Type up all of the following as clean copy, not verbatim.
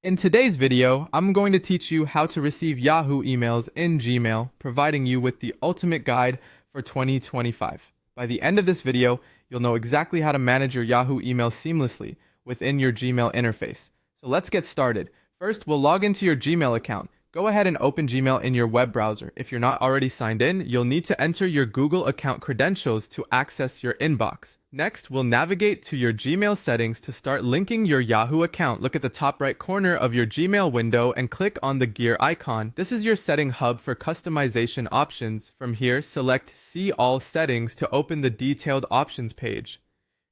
In today's video, I'm going to teach you how to receive Yahoo emails in Gmail, providing you with the ultimate guide for 2025. By the end of this video, you'll know exactly how to manage your Yahoo email seamlessly within your Gmail interface. So let's get started. First, we'll log into your Gmail account. Go ahead and open Gmail in your web browser. If you're not already signed in, you'll need to enter your Google account credentials to access your inbox. Next, we'll navigate to your Gmail settings to start linking your Yahoo account. Look at the top right corner of your Gmail window and click on the gear icon. This is your setting hub for customization options. From here, select See All Settings to open the detailed options page.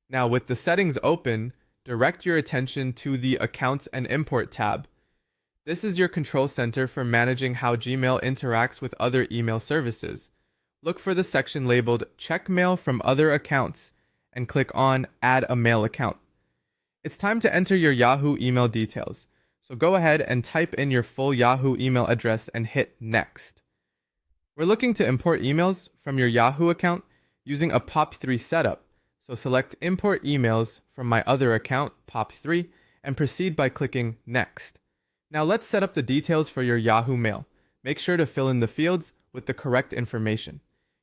Now, with the settings open, direct your attention to the Accounts and Import tab. This is your control center for managing how Gmail interacts with other email services. Look for the section labeled Check Mail from Other Accounts and click on Add a Mail Account. It's time to enter your Yahoo email details, so go ahead and type in your full Yahoo email address and hit Next. We're looking to import emails from your Yahoo account using a POP3 setup, so select Import Emails from my other account, POP3, and proceed by clicking Next. Now let's set up the details for your Yahoo Mail. Make sure to fill in the fields with the correct information.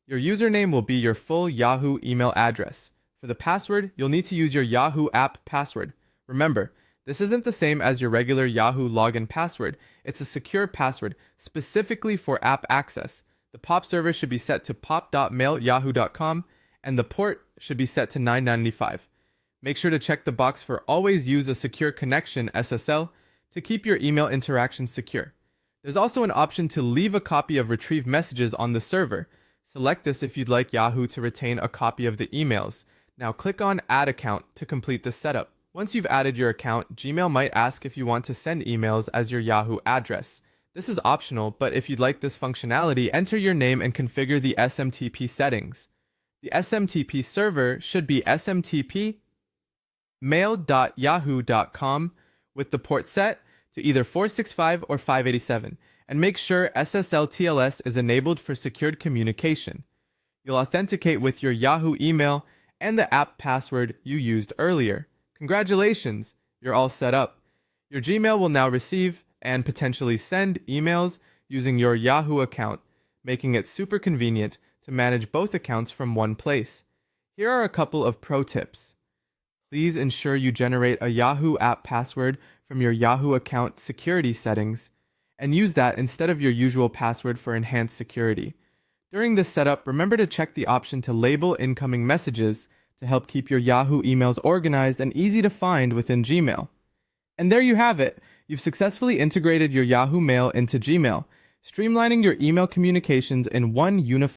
Your username will be your full Yahoo email address. For the password, you'll need to use your Yahoo app password. Remember, this isn't the same as your regular Yahoo login password. It's a secure password specifically for app access. The POP server should be set to pop.mailyahoo.com and the port should be set to 995. Make sure to check the box for Always Use a Secure Connection SSL to keep your email interactions secure. There's also an option to leave a copy of retrieved messages on the server. Select this if you'd like Yahoo to retain a copy of the emails. Now click on Add Account to complete the setup. Once you've added your account, Gmail might ask if you want to send emails as your Yahoo address. This is optional, but if you'd like this functionality, enter your name and configure the SMTP settings. The SMTP server should be smtp mail.yahoo.com with the port set to either 465 or 587, and make sure SSL TLS is enabled for secured communication. You'll authenticate with your Yahoo email and the app password you used earlier. Congratulations, you're all set up. Your Gmail will now receive and potentially send emails using your Yahoo account, making it super convenient to manage both accounts from one place. Here are a couple of pro tips. Please ensure you generate a Yahoo app password from your Yahoo account security settings and use that instead of your usual password for enhanced security. During this setup, remember to check the option to label incoming messages to help keep your Yahoo emails organized and easy to find within Gmail. And there you have it. You've successfully integrated your Yahoo Mail into Gmail, streamlining your email communications in one unified